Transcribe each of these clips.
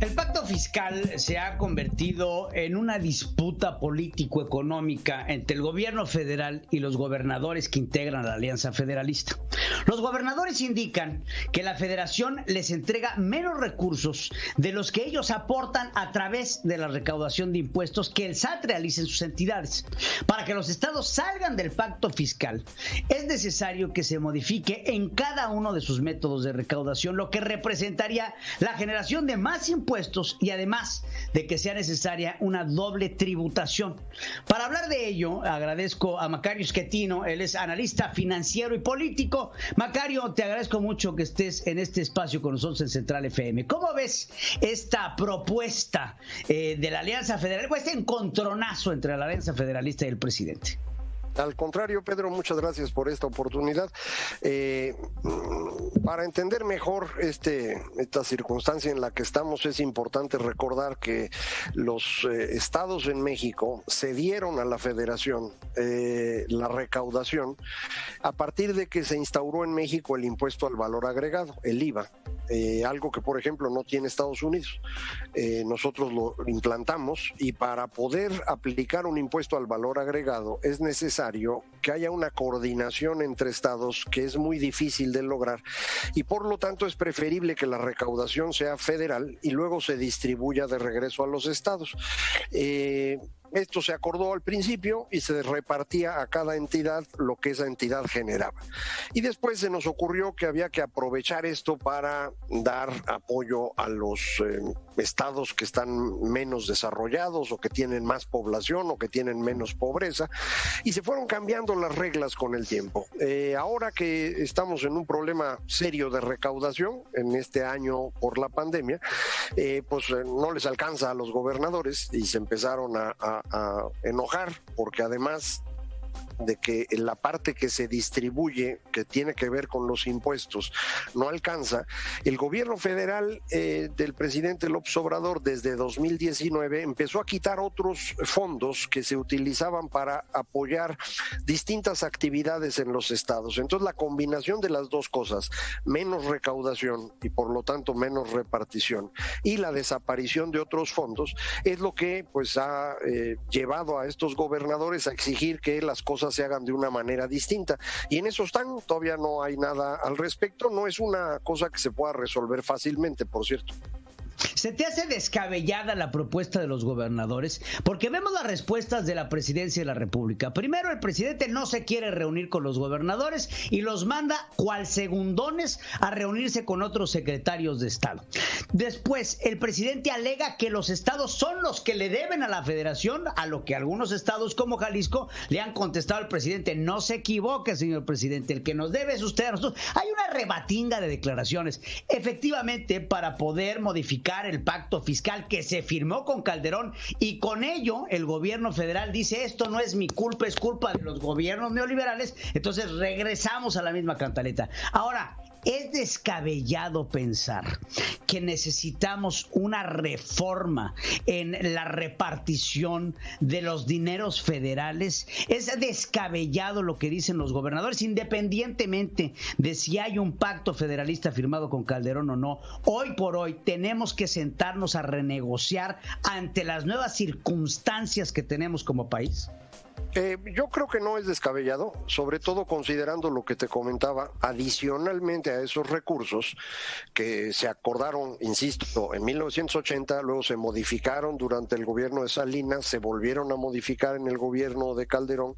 El pacto fiscal se ha convertido en una disputa político-económica entre el gobierno federal y los gobernadores que integran la Alianza Federalista. Los gobernadores indican que la federación les entrega menos recursos de los que ellos aportan a través de la recaudación de impuestos que el SAT realiza en sus entidades. Para que los estados salgan del pacto fiscal, es necesario que se modifique en cada uno de sus métodos de recaudación, lo que representaría la generación de más impuestos y además de que sea necesaria una doble tributación. Para hablar de ello, agradezco a Macario Schettino, él es analista financiero y político. Macario, te agradezco mucho que estés en este espacio con nosotros en Central FM. ¿Cómo ves esta propuesta de la Alianza Federal, este encontronazo entre la Alianza Federalista y el presidente? Al contrario, Pedro, muchas gracias por esta oportunidad. Para entender mejor esta circunstancia en la que estamos, es importante recordar que los estados en México cedieron a la federación la recaudación a partir de que se instauró en México el impuesto al valor agregado, el IVA. Algo que, por ejemplo, no tiene Estados Unidos. Nosotros lo implantamos, y para poder aplicar un impuesto al valor agregado es necesario que haya una coordinación entre estados que es muy difícil de lograr, y por lo tanto es preferible que la recaudación sea federal y luego se distribuya de regreso a los estados. Esto se acordó al principio y se repartía a cada entidad lo que esa entidad generaba. Y después se nos ocurrió que había que aprovechar esto para dar apoyo a los estados que están menos desarrollados, o que tienen más población, o que tienen menos pobreza, y se fueron cambiando las reglas con el tiempo. Ahora que estamos en un problema serio de recaudación en este año por la pandemia, pues no les alcanza a los gobernadores y se empezaron a enojar, porque además de que la parte que se distribuye, que tiene que ver con los impuestos, no alcanza, el gobierno federal del presidente López Obrador desde 2019 empezó a quitar otros fondos que se utilizaban para apoyar distintas actividades en los estados. Entonces la combinación de las dos cosas, menos recaudación y por lo tanto menos repartición, y la desaparición de otros fondos, es lo que pues ha llevado a estos gobernadores a exigir que las cosas se hagan de una manera distinta, y en eso están. Todavía no hay nada al respecto, no es una cosa que se pueda resolver fácilmente, por cierto. ¿Se te hace descabellada la propuesta de los gobernadores? Porque vemos las respuestas de la presidencia de la República. Primero, el presidente no se quiere reunir con los gobernadores y los manda cual segundones a reunirse con otros secretarios de Estado. Después, el presidente alega que los estados son los que le deben a la federación, a lo que algunos estados como Jalisco le han contestado al presidente: no se equivoque, señor presidente, el que nos debe es usted a nosotros. Hay una rebatinga de declaraciones. Efectivamente, para poder modificar el pacto fiscal que se firmó con Calderón, y con ello el gobierno federal dice: esto no es mi culpa, es culpa de los gobiernos neoliberales. Entonces regresamos a la misma cantaleta. Ahora, es descabellado pensar que necesitamos una reforma en la repartición de los dineros federales. Es descabellado lo que dicen los gobernadores, independientemente de si hay un pacto federalista firmado con Calderón o no. Hoy por hoy tenemos que sentarnos a renegociar ante las nuevas circunstancias que tenemos como país. Yo creo que no es descabellado, sobre todo considerando lo que te comentaba, adicionalmente a esos recursos que se acordaron, insisto, en 1980, luego se modificaron durante el gobierno de Salinas, se volvieron a modificar en el gobierno de Calderón.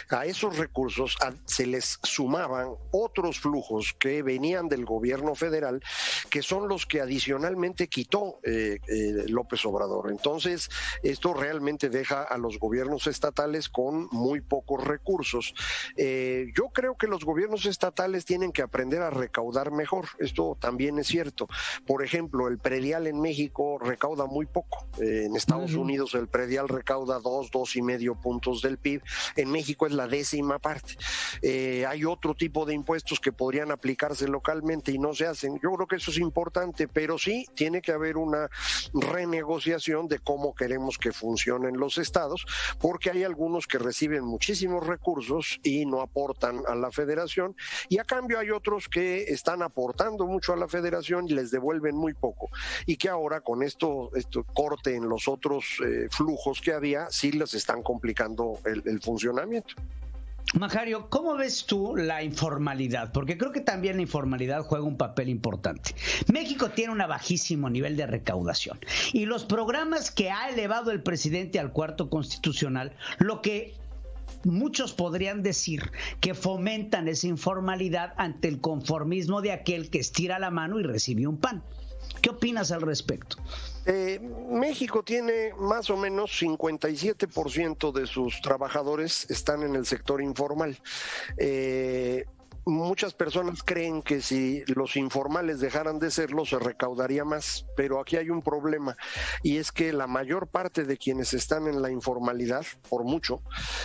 A esos recursos se les sumaban otros flujos que venían del gobierno federal, que son los que adicionalmente quitó López Obrador. Entonces, esto realmente deja a los gobiernos estatales con muy pocos recursos. Yo creo que los gobiernos estatales tienen que aprender a recaudar mejor. Esto también es cierto. Por ejemplo, el predial en México recauda muy poco. En Estados Unidos el predial recauda 2.5 puntos del PIB. En México es la 10ª parte. Hay otro tipo de impuestos que podrían aplicarse localmente y no se hacen. Yo creo que eso es importante, pero sí tiene que haber una renegociación de cómo queremos que funcionen los estados, porque hay algunos que reciben muchísimos recursos y no aportan a la federación, y a cambio hay otros que están aportando mucho a la federación y les devuelven muy poco, y que ahora con esto corte en los otros flujos que había, sí les están complicando el funcionamiento. Macario, ¿cómo ves tú la informalidad? Porque creo que también la informalidad juega un papel importante. México tiene un bajísimo nivel de recaudación y los programas que ha elevado el presidente al cuarto constitucional, lo que muchos podrían decir que fomentan esa informalidad ante el conformismo de aquel que estira la mano y recibe un pan. ¿Qué opinas al respecto? México tiene más o menos 57% de sus trabajadores están en el sector informal. Muchas personas creen que si los informales dejaran de serlo se recaudaría más, pero aquí hay un problema, y es que la mayor parte de quienes están en la informalidad, por mucho,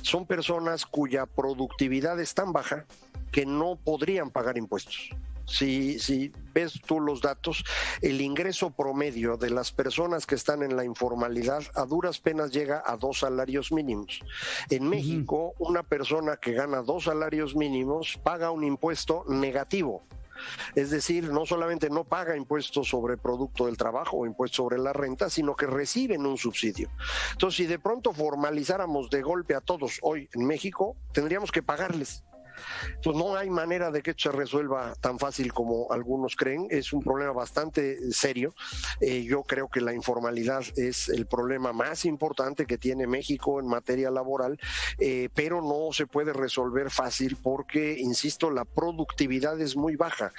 son personas cuya productividad es tan baja que no podrían pagar impuestos. Si ves tú los datos, el ingreso promedio de las personas que están en la informalidad a duras penas llega a 2 salarios mínimos. En México, una persona que gana 2 salarios mínimos paga un impuesto negativo. Es decir, no solamente no paga impuestos sobre producto del trabajo o impuestos sobre la renta, sino que reciben un subsidio. Entonces, si de pronto formalizáramos de golpe a todos hoy en México, tendríamos que pagarles. Pues no hay manera de que esto se resuelva tan fácil como algunos creen. Es un problema bastante serio. Yo creo que la informalidad es el problema más importante que tiene México en materia laboral, pero no se puede resolver fácil porque, insisto, la productividad es muy baja.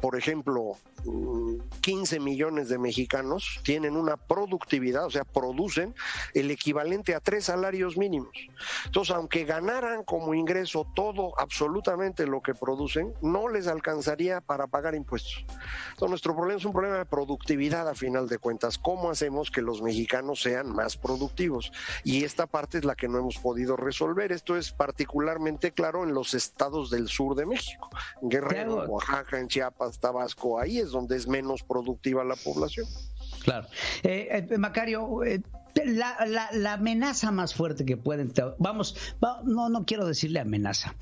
Por ejemplo, 15 millones de mexicanos tienen una productividad, o sea, producen el equivalente a 3 salarios mínimos. Entonces, aunque ganaran como ingreso todo, absolutamente lo que producen, no les alcanzaría para pagar impuestos. Entonces, nuestro problema es un problema de productividad a final de cuentas. ¿Cómo hacemos que los mexicanos sean más productivos? Y esta parte es la que no hemos podido resolver. Esto es particularmente claro en los estados del sur de México. En Guerrero, Oaxaca, en Chiapas, Tabasco, ahí es donde es menos productiva la población. Claro. Macario, la amenaza más fuerte que pueden... no quiero decirle amenaza.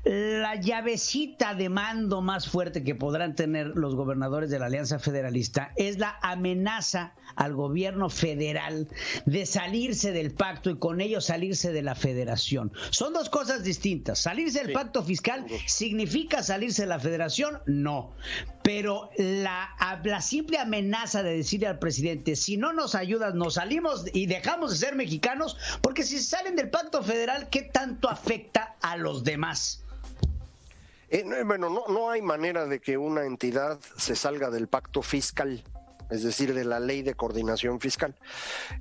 La llavecita de mando más fuerte que podrán tener los gobernadores de la Alianza Federalista es la amenaza al gobierno federal de salirse del pacto y con ello salirse de la federación. Son dos cosas distintas. Salirse del pacto fiscal significa salirse de la federación, no. Pero la simple amenaza de decirle al presidente, si no nos ayudas, nos salimos y dejamos de ser mexicanos, porque si salen del pacto federal, ¿qué tanto afecta a los demás? No hay manera de que una entidad se salga del pacto fiscal, es decir, de la ley de coordinación fiscal.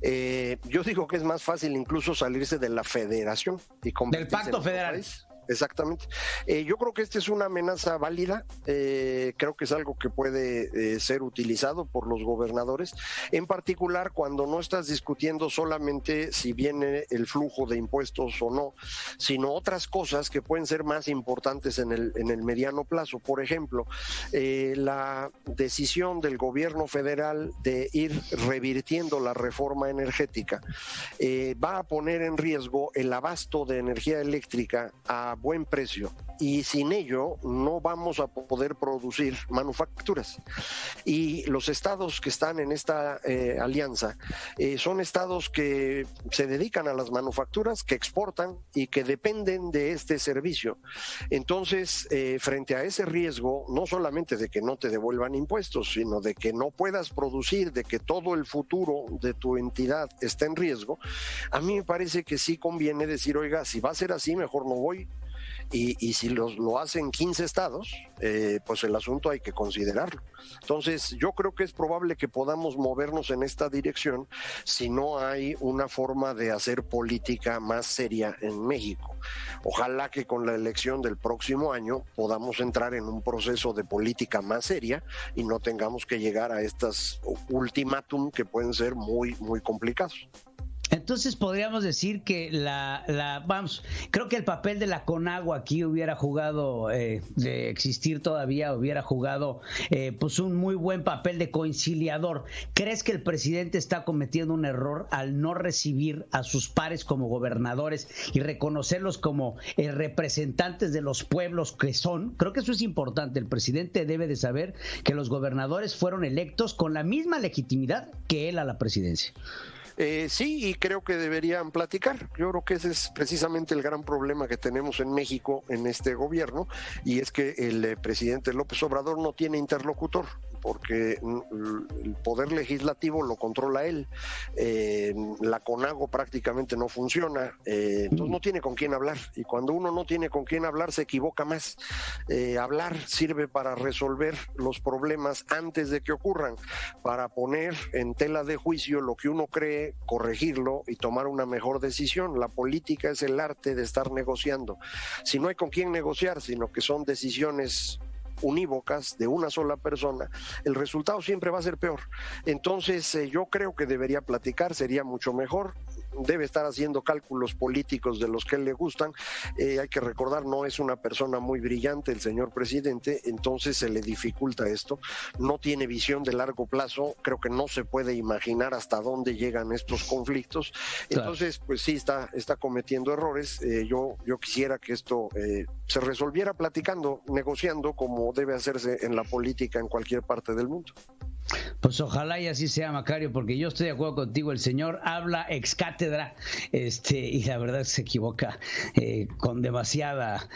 Yo digo que es más fácil incluso salirse de la federación y del pacto federal. País. Exactamente. Yo creo que esta es una amenaza válida, creo que es algo que puede ser utilizado por los gobernadores, en particular cuando no estás discutiendo solamente si viene el flujo de impuestos o no, sino otras cosas que pueden ser más importantes en el mediano plazo. Por ejemplo, la decisión del gobierno federal de ir revirtiendo la reforma energética va a poner en riesgo el abasto de energía eléctrica a buen precio, y sin ello no vamos a poder producir manufacturas. Y los estados que están en esta alianza son estados que se dedican a las manufacturas, que exportan y que dependen de este servicio. Entonces, frente a ese riesgo, no solamente de que no te devuelvan impuestos, sino de que no puedas producir, de que todo el futuro de tu entidad está en riesgo, a mí me parece que sí conviene decir, oiga, si va a ser así, mejor no voy. Y si lo hacen 15 estados, pues el asunto hay que considerarlo. Entonces, yo creo que es probable que podamos movernos en esta dirección si no hay una forma de hacer política más seria en México. Ojalá que con la elección del próximo año podamos entrar en un proceso de política más seria y no tengamos que llegar a estas ultimátum que pueden ser muy, muy complicados. Entonces podríamos decir que vamos, creo que el papel de la CONAGUA aquí hubiera jugado, de existir todavía, hubiera jugado pues un muy buen papel de conciliador. ¿Crees que el presidente está cometiendo un error al no recibir a sus pares como gobernadores y reconocerlos como representantes de los pueblos que son? Creo que eso es importante. El presidente debe de saber que los gobernadores fueron electos con la misma legitimidad que él a la presidencia. Sí, y creo que deberían platicar. Yo creo que ese es precisamente el gran problema que tenemos en México en este gobierno, y es que el presidente López Obrador no tiene interlocutor, porque el poder legislativo lo controla él. La CONAGO prácticamente no funciona, entonces no tiene con quién hablar, y cuando uno no tiene con quién hablar se equivoca más. Hablar sirve para resolver los problemas antes de que ocurran, para poner en tela de juicio lo que uno cree, corregirlo y tomar una mejor decisión. La política es el arte de estar negociando. Si no hay con quién negociar, sino que son decisiones unívocas de una sola persona, el resultado siempre va a ser peor. Entonces yo creo que debería platicar, sería mucho mejor. Debe estar haciendo cálculos políticos de los que le gustan. Hay que recordar, no es una persona muy brillante el señor presidente, entonces se le dificulta esto. No tiene visión de largo plazo, creo que no se puede imaginar hasta dónde llegan estos conflictos. Entonces, pues sí, está cometiendo errores. Yo quisiera que esto se resolviera platicando, negociando, como debe hacerse en la política en cualquier parte del mundo. Pues ojalá y así sea, Macario, porque yo estoy de acuerdo contigo. El señor habla ex cátedra, y la verdad se equivoca con demasiadas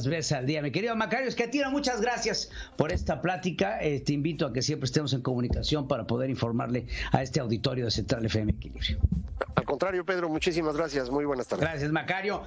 veces al día. Mi querido Macario Esquetino, muchas gracias por esta plática. Te invito a que siempre estemos en comunicación para poder informarle a este auditorio de Central FM Equilibrio. Al contrario, Pedro, muchísimas gracias. Muy buenas tardes. Gracias, Macario.